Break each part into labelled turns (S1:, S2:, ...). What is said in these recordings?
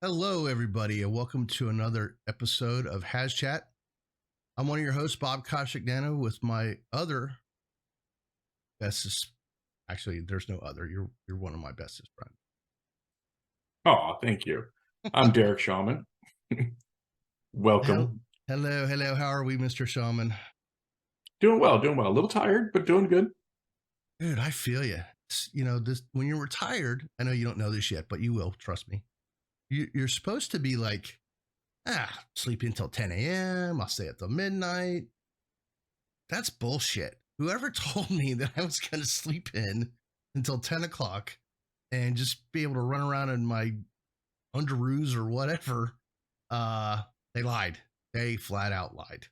S1: Hello, everybody, and welcome to another episode of HazChat. I'm one of your hosts, Bob Koshignano, with my other bestest. Actually, there's no other. You're one of my bestest friends.
S2: Oh, thank you. I'm Derek Shawman.
S1: Hel-
S2: Welcome.
S1: hello. How are we, Mr. Shaman?
S2: Doing well. A little tired, but doing good.
S1: Dude, I feel you. This when you're retired. I know you don't know this yet, but you will. Trust me. You're supposed to be like, sleep until 10 a.m. I'll stay up till midnight. That's bullshit. Whoever told me that I was going to sleep in until 10 o'clock and just be able to run around in my underoos or whatever, they lied. They flat out lied.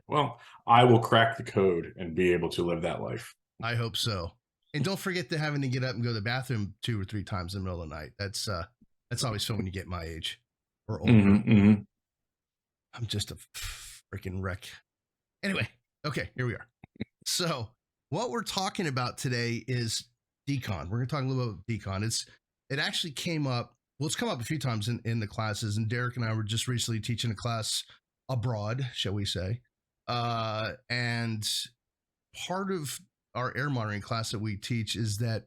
S2: Well, I will crack the code and be able to live that life.
S1: I hope so. And don't forget to having to get up and go to the bathroom 2 or 3 times in the middle of the night. That's always fun when you get my age or older. I'm just a freaking wreck. Anyway, okay, here we are. So, what we're talking about today is decon. We're going to talk a little bit about decon. It actually came up. Well, it's come up a few times in the classes, and Derek and I were just recently teaching a class abroad, shall we say? And part of our air monitoring class that we teach is that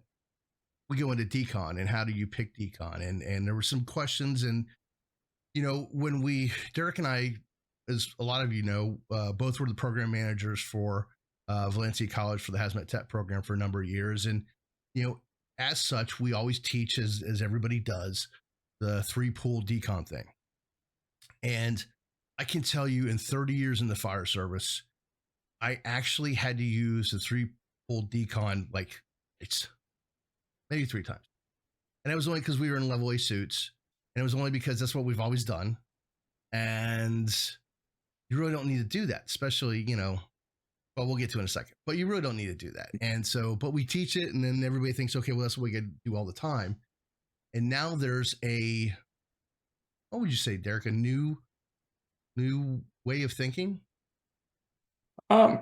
S1: we go into decon and how do you pick decon, and there were some questions, and when Derek and I, as a lot of you know, both were the program managers for Valencia College for the HazMat Tech program for a number of years. And, as such, we always teach, as everybody does, the 3-pool decon thing. And I can tell you, in 30 years in the fire service, I actually had to use the 3-pool decon it's maybe 3 times. And it was only because we were in level A suits. And it was only because that's what we've always done. And you really don't need to do that, especially, well, we'll get to it in a second, but you really don't need to do that. And so, but we teach it, and then everybody thinks, okay, well, that's what we got to do all the time. And now there's what would you say, Derek, a new way of thinking?
S2: Um,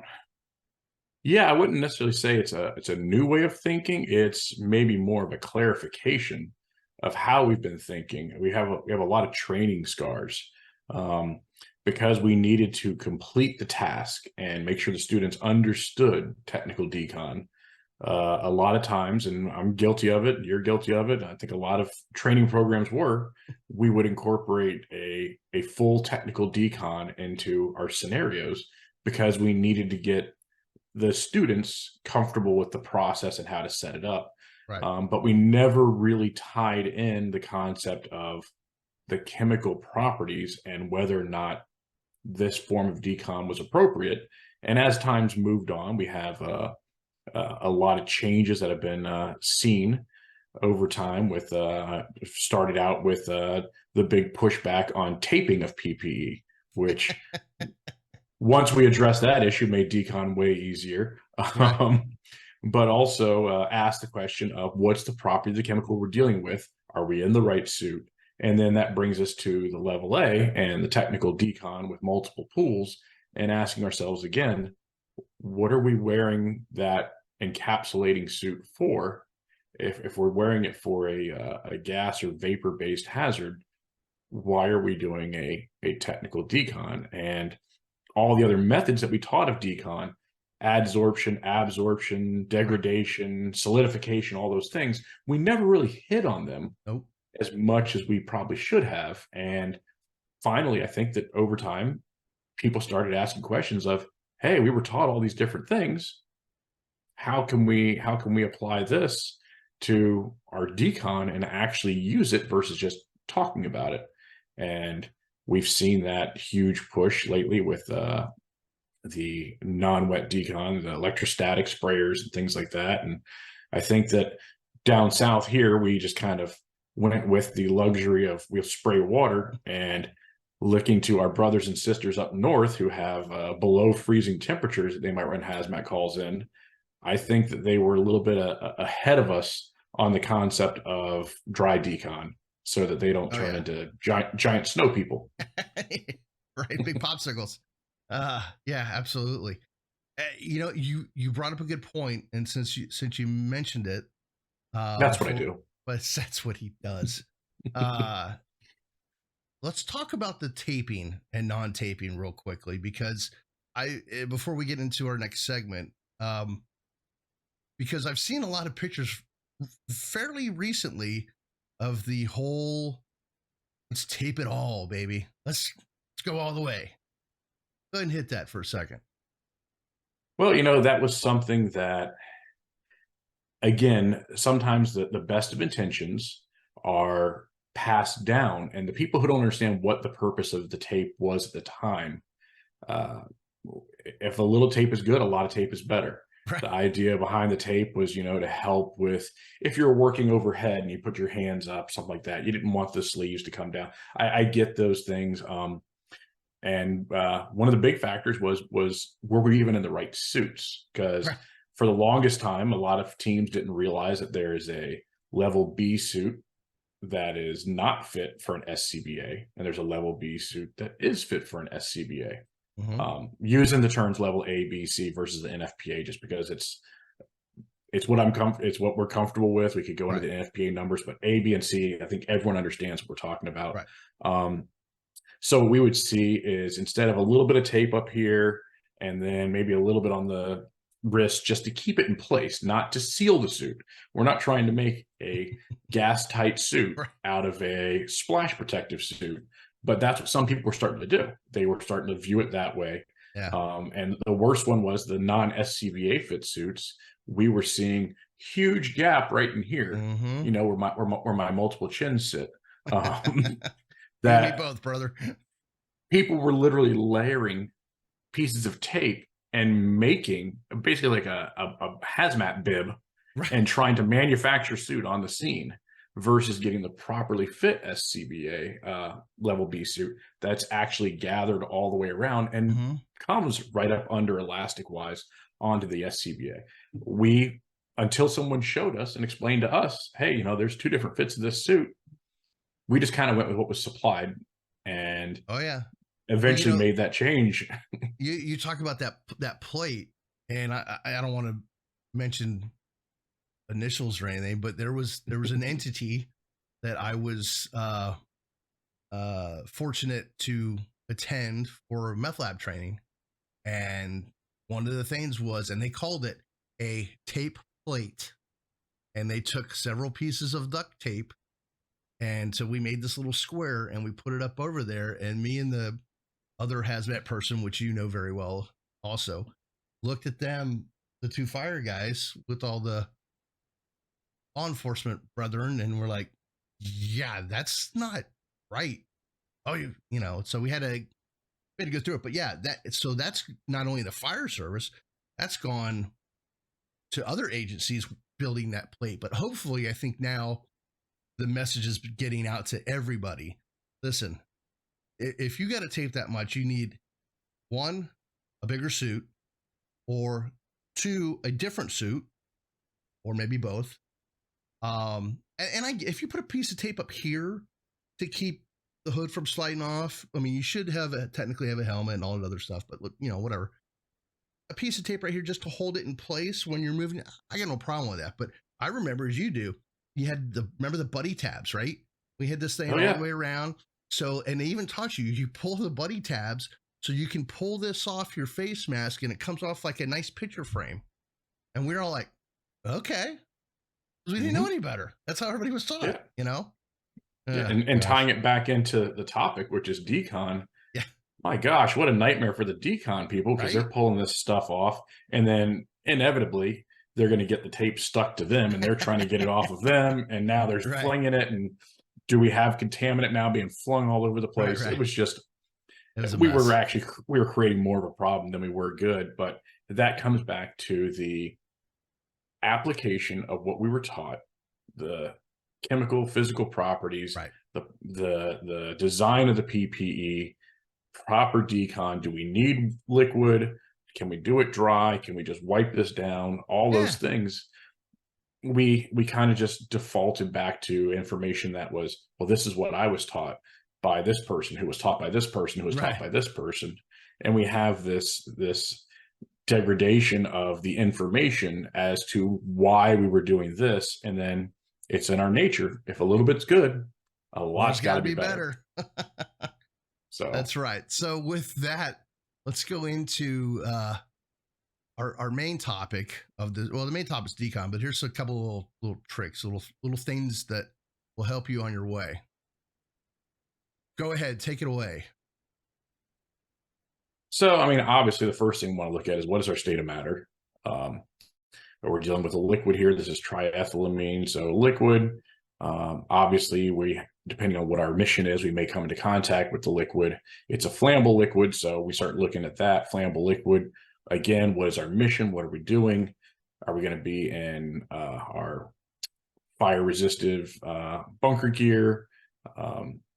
S2: yeah, I wouldn't necessarily say it's a new way of thinking. It's maybe more of a clarification of how we've been thinking. We have a lot of training scars. Because we needed to complete the task and make sure the students understood technical decon. A lot of times, and I'm guilty of it, you're guilty of it, I think a lot of training programs we would incorporate a full technical decon into our scenarios because we needed to get the students comfortable with the process and how to set it up.
S1: Right.
S2: But we never really tied in the concept of the chemical properties and whether or not this form of decon was appropriate. And as time's moved on, we have a lot of changes that have been seen over time with started out with the big pushback on taping of PPE, which once we addressed that issue made decon way easier.
S1: Right.
S2: But also asked the question of what's the property of the chemical we're dealing with? Are we in the right suit? And then that brings us to the level A and the technical decon with multiple pools and asking ourselves again, what are we wearing that encapsulating suit for? If we're wearing it for a gas or vapor based hazard, why are we doing a technical decon? And all the other methods that we taught of decon, adsorption, absorption, degradation, solidification, all those things, we never really hit on them.
S1: Nope.
S2: As much as we probably should have. And finally, I think that over time, people started asking questions of, hey, we were taught all these different things. How can we apply this to our decon and actually use it versus just talking about it? And we've seen that huge push lately with the non-wet decon, the electrostatic sprayers and things like that. And I think that down south here, we just kind of went with the luxury of we'll spray water, and looking to our brothers and sisters up north who have below freezing temperatures that they might run hazmat calls in. I think that they were a little bit ahead of us on the concept of dry decon so that they don't turn into giant snow people.
S1: Right. Big popsicles. Yeah, absolutely. You brought up a good point, and since you mentioned it,
S2: That's what I do.
S1: but that's what he does. uh, let's talk about the taping and non-taping real quickly, because before we get into our next segment, because I've seen a lot of pictures fairly recently of the whole let's tape it all, baby. Let's go all the way. Go ahead and hit that for a second.
S2: Well, that was something that, again, sometimes the best of intentions are passed down, and the people who don't understand what the purpose of the tape was at the time, uh, if a little tape is good, a lot of tape is better.
S1: Right.
S2: The idea behind the tape was, to help with if you're working overhead and you put your hands up, something like that. You didn't want the sleeves to come down. I get those things. And one of the big factors was were we even in the right suits? Because
S1: Right.
S2: for the longest time, a lot of teams didn't realize that there is a level B suit that is not fit for an SCBA, and there's a level B suit that is fit for an SCBA. Using the terms level A, B, C versus the NFPA, just because it's what we're comfortable with. We could go into the NFPA numbers, but A, B, and C, I think everyone understands what we're talking about.
S1: Right.
S2: So what we would see is, instead of a little bit of tape up here and then maybe a little bit on the wrist just to keep it in place, not to seal the suit. We're not trying to make a gas tight suit out of a splash protective suit, but that's what some people were starting to do. They were starting to view it that way.
S1: Yeah.
S2: And the worst one was the non-SCBA fit suits. We were seeing huge gap right in here, where my multiple chins sit.
S1: That me both, brother.
S2: People were literally layering pieces of tape and making basically like a hazmat bib and trying to manufacture suit on the scene, versus getting the properly fit SCBA level B suit that's actually gathered all the way around and comes right up under elastic wise onto the SCBA. Until someone showed us and explained to us, hey, there's two different fits of this suit, we just kind of went with what was supplied, and eventually made that change.
S1: You talk about that plate, and I don't want to mention initials or anything, but there was an entity that I was fortunate to attend for meth lab training, and one of the things was, and they called it a tape plate, and they took several pieces of duct tape, and so we made this little square and we put it up over there, and me and the other hazmat person, which you know very well also, looked at them, the two fire guys with all the law enforcement brethren, and we're like, yeah, that's not right. Oh, so we had to go through it. But yeah, that's not only the fire service, that's gone to other agencies building that plate. But hopefully, I think now the message is getting out to everybody. Listen, if you got to tape that much, you need, one, a bigger suit, or two, a different suit, or maybe both. If you put a piece of tape up here to keep the hood from sliding off, I mean, you should technically have a helmet and all that other stuff, but whatever. A piece of tape right here just to hold it in place when you're moving, I got no problem with that. But I remember, as you do, you had remember the buddy tabs, right? We had this thing all the way around. So, and they even taught you pull the buddy tabs so you can pull this off your face mask and it comes off like a nice picture frame. And we're all like, okay. We didn't know any better. That's how everybody was taught,
S2: And tying it back into the topic, which is decon. Yeah. My gosh, what a nightmare for the decon people, because they're pulling this stuff off, and then inevitably they're going to get the tape stuck to them, and they're trying to get it off of them, and now they're flinging it. And do we have contaminant now being flung all over the place? It was just, we were creating more of a problem than we were good. But that comes back to the application of what we were taught, the chemical physical properties, the design of the PPE, proper decon. Do we need liquid? Can we do it dry? Can we just wipe this down? All those things. We kind of just defaulted back to information that was, well, this is what I was taught by this person who was taught by this person who was taught by this person. And we have this degradation of the information as to why we were doing this. And then it's in our nature. If a little bit's good, A
S1: More's
S2: lot's
S1: got
S2: got
S1: to
S2: to be
S1: be
S2: better.
S1: better.
S2: So
S1: That's right. So with that, let's go into our main topic of the main topic is decon, but here's a couple of little tricks, little things that will help you on your way. Go ahead, take it away.
S2: So, I mean, obviously, the first thing we want to look at is what is our state of matter. Um, we're dealing with a liquid here. This is triethylamine, so liquid. Obviously, depending on what our mission is, we may come into contact with the liquid. It's a flammable liquid, so we start looking at that flammable liquid. Again, what is our mission? What are we doing? Are we going to be in our fire resistive bunker gear?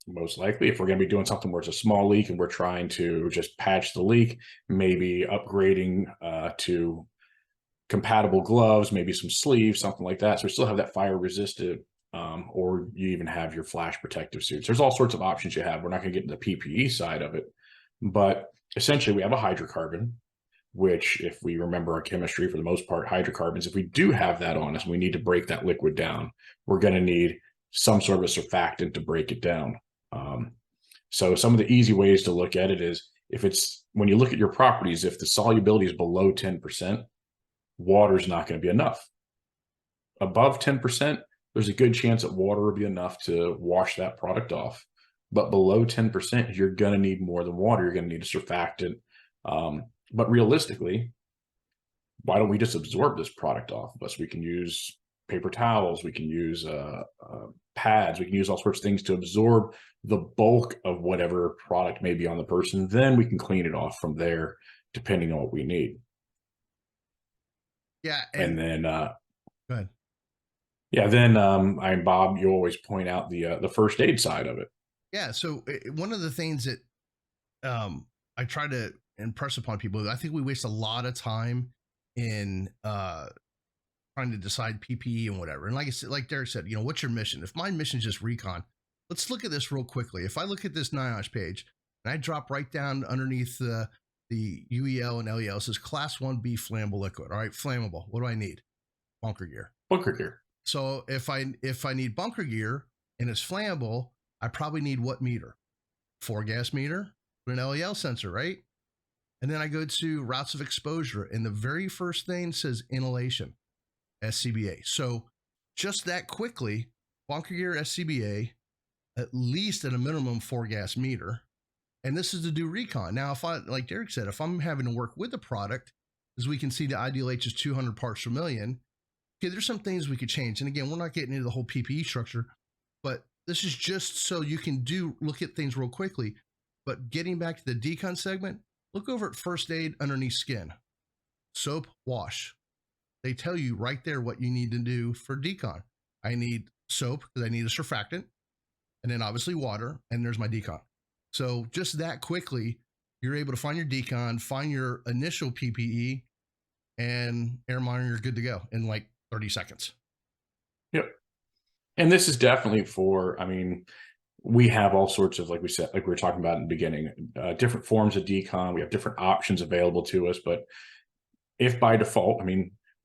S2: Most likely, if we're going to be doing something where it's a small leak and we're trying to just patch the leak, maybe upgrading to compatible gloves, maybe some sleeves, something like that. So we still have that fire resistive, or you even have your flash protective suits. There's all sorts of options you have. We're not going to get into the PPE side of it, but essentially we have a hydrocarbon, which, if we remember our chemistry, for the most part, hydrocarbons, if we do have that on us, we need to break that liquid down. We're going to need some sort of a surfactant to break it down. So some of the easy ways to look at it is, when you look at your properties, if the solubility is below 10%, water is not going to be enough. Above 10%, there's a good chance that water will be enough to wash that product off. But below 10%, you're going to need more than water. You're going to need a surfactant. But realistically, why don't we just absorb this product off of us? We can use paper towels. We can use pads. We can use all sorts of things to absorb the bulk of whatever product may be on the person. Then we can clean it off from there, depending on what we need.
S1: Yeah.
S2: And then,
S1: go ahead.
S2: Yeah, then I'm Bob. You always point out the first aid side of it.
S1: Yeah. So one of the things that I try to impress upon people, I think we waste a lot of time in trying to decide PPE and whatever. And like I said, like Derek said, what's your mission? If my mission is just recon, let's look at this real quickly. If I look at this NIOSH page and I drop right down underneath the UEL and LEL, it says class 1B flammable liquid. All right, flammable. What do I need? Bunker gear.
S2: Bunker gear.
S1: So if I need bunker gear and it's flammable, I probably need what meter? 4-gas meter with an LEL sensor, right? And then I go to routes of exposure, and the very first thing says inhalation, SCBA. So just that quickly, bunker gear, SCBA, at least at a minimum 4-gas meter. And this is to do recon. Now, like Derek said, if I'm having to work with the product, as we can see, the ideal H is 200 parts per million. Okay, there's some things we could change. And again, we're not getting into the whole PPE structure, but this is just so you can look at things real quickly. But getting back to the decon segment, look over at first aid underneath skin. Soap, wash. They tell you right there what you need to do for decon. I need soap because I need a surfactant, and then obviously water, and there's my decon. So just that quickly, you're able to find your decon, find your initial PPE, and air monitor, you're good to go in like 30 seconds.
S2: Yep. And this is definitely we have all sorts of, like we were talking about in the beginning, different forms of decon. We have different options available to us. But if by default,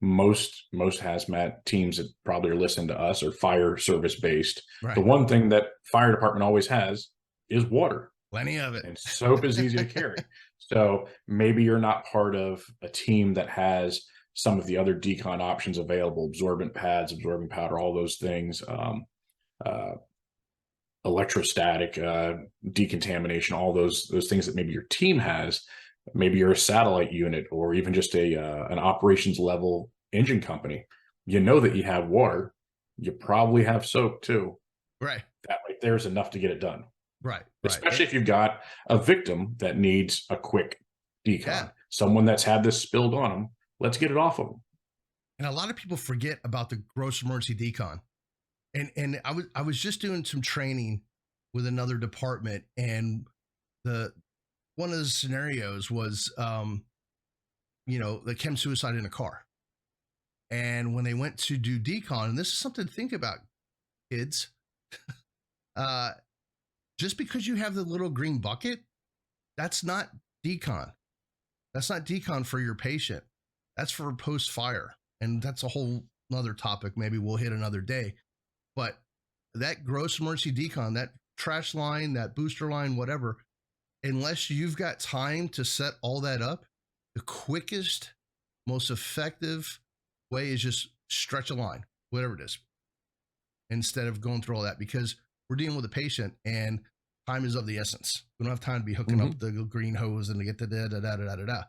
S2: most HazMat teams that probably are listening to us are fire service based. Right. The one thing that fire department always has is water.
S1: Plenty of it.
S2: And soap is easy to carry. So maybe you're not part of a team that has some of the other decon options available: absorbent pads, absorbing powder, all those things, electrostatic decontamination, all those things that maybe your team has. Maybe you're a satellite unit, or even just an operations level engine company. You know that you have water. You probably have soap too.
S1: Right.
S2: That right there is enough to get it done.
S1: Right.
S2: Especially if you've got a victim that needs a quick decon. Yeah. Someone that's had this spilled on them. Let's get it off of them.
S1: And a lot of people forget about the gross emergency decon. And I was just doing some training with another department, and one of the scenarios was the chem suicide in a car. And when they went to do decon, and this is something to think about, kids, just because you have the little green bucket, that's not decon. That's not decon for your patient. That's for post-fire. And that's a whole other topic. Maybe we'll hit another day. But that gross emergency decon, that trash line, that booster line, whatever, unless you've got time to set all that up, the quickest, most effective way is just stretch a line, whatever it is, instead of going through all that, because we're dealing with a patient and time is of the essence. We don't have time to be hooking up the green hose and to get the da-da-da-da-da-da.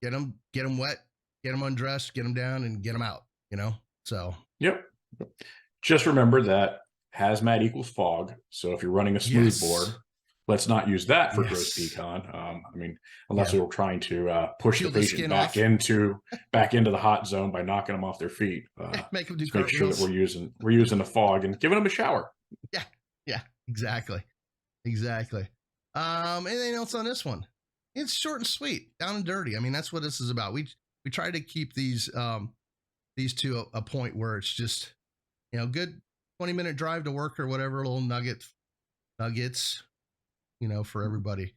S1: Get them wet, get them undressed, get them down, and get them out, So.
S2: Yep. Just remember that HazMat equals fog. So if you're running a smooth board, let's not use that for gross decon. Unless we were trying to push the patient back into the hot zone by knocking them off their feet.
S1: Make them do
S2: make sure that we're using the fog and giving them a shower.
S1: Yeah, exactly. Anything else on this one? It's short and sweet, down and dirty. I mean, that's what this is about. We try to keep these to a point where it's just, good 20-minute drive to work or whatever, little nuggets, for everybody.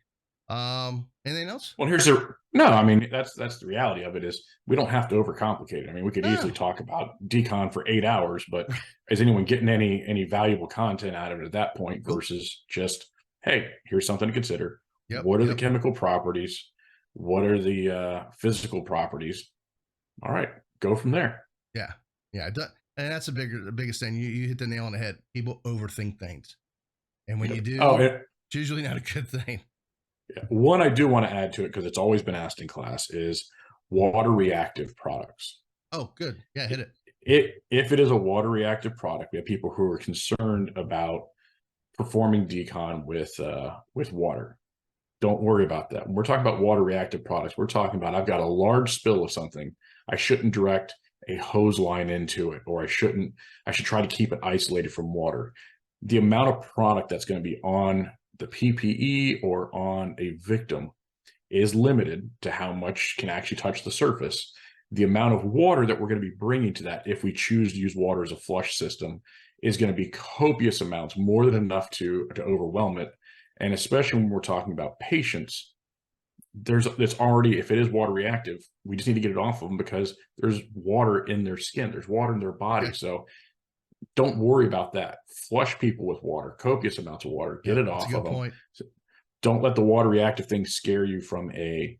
S1: Anything else?
S2: Well, that's the reality of it is we don't have to overcomplicate it. I mean, we could easily talk about decon for 8 hours, but is anyone getting any valuable content out of it at that point versus just, hey, here's something to consider. What are the chemical properties? What are the physical properties? All right, go from there.
S1: Yeah. And that's the biggest thing. You hit the nail on the head. People overthink things. And when you do, it's usually not a good thing.
S2: Yeah. One I do want to add to it, because it's always been asked in class, is water reactive products.
S1: Oh, good. Yeah, hit it.
S2: If it is a water reactive product, we have people who are concerned about performing decon with water. Don't worry about that. When we're talking about water reactive products, we're talking about, I've got a large spill of something. I shouldn't direct a hose line into it, or I should try to keep it isolated from water. The amount of product that's going to be on the PPE or on a victim is limited to how much can actually touch the surface. The amount of water that we're going to be bringing to that, if we choose to use water as a flush system, is going to be copious amounts, more than enough to overwhelm it. And especially when we're talking about patients, it's already, if it is water reactive, we just need to get it off of them, because there's water in their skin, there's water in their body. Okay. So don't worry about that. Flush people with water, copious amounts of water, get it off of them. So don't let the water reactive thing scare you from a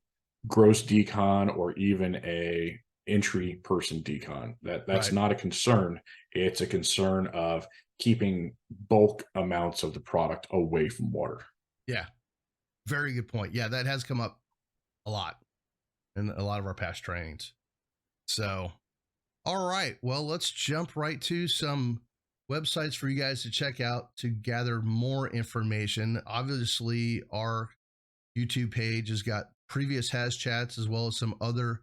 S2: gross decon or even a entry person decon. That's not a concern. It's a concern of keeping bulk amounts of the product away from water.
S1: Yeah. Very good point. Yeah, that has come up a lot in a lot of our past trainings. So, all right. Well, let's jump right to some websites for you guys to check out to gather more information. Obviously, our YouTube page has got previous HazChats as well as some other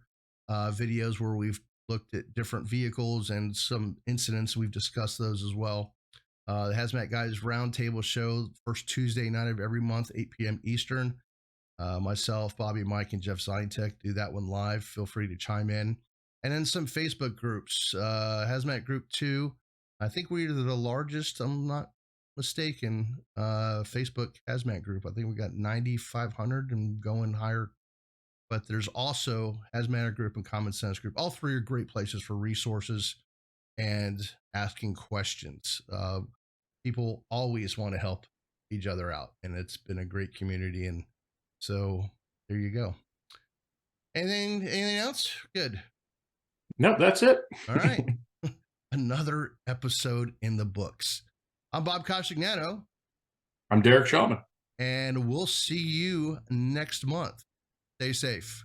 S1: videos where we've looked at different vehicles and some incidents. We've discussed those as well. The HazMat Guys Roundtable show, first Tuesday night of every month, 8 p.m. Eastern. Myself, Bobby, Mike, and Jeff Zintek do that one live. Feel free to chime in. And then some Facebook groups. HazMat Group 2. I think we're the largest, I'm not mistaken, Facebook HazMat group. I think we got 9,500 and going higher. But there's also HazMat Group and Common Sense Group. All three are great places for resources and asking questions. People always want to help each other out, and it's been a great community. And so there you go. Anything else? Good.
S2: Nope, that's it.
S1: All right. Another episode in the books. I'm Bob Coscignano.
S2: I'm Derek Shawman.
S1: And we'll see you next month. Stay safe.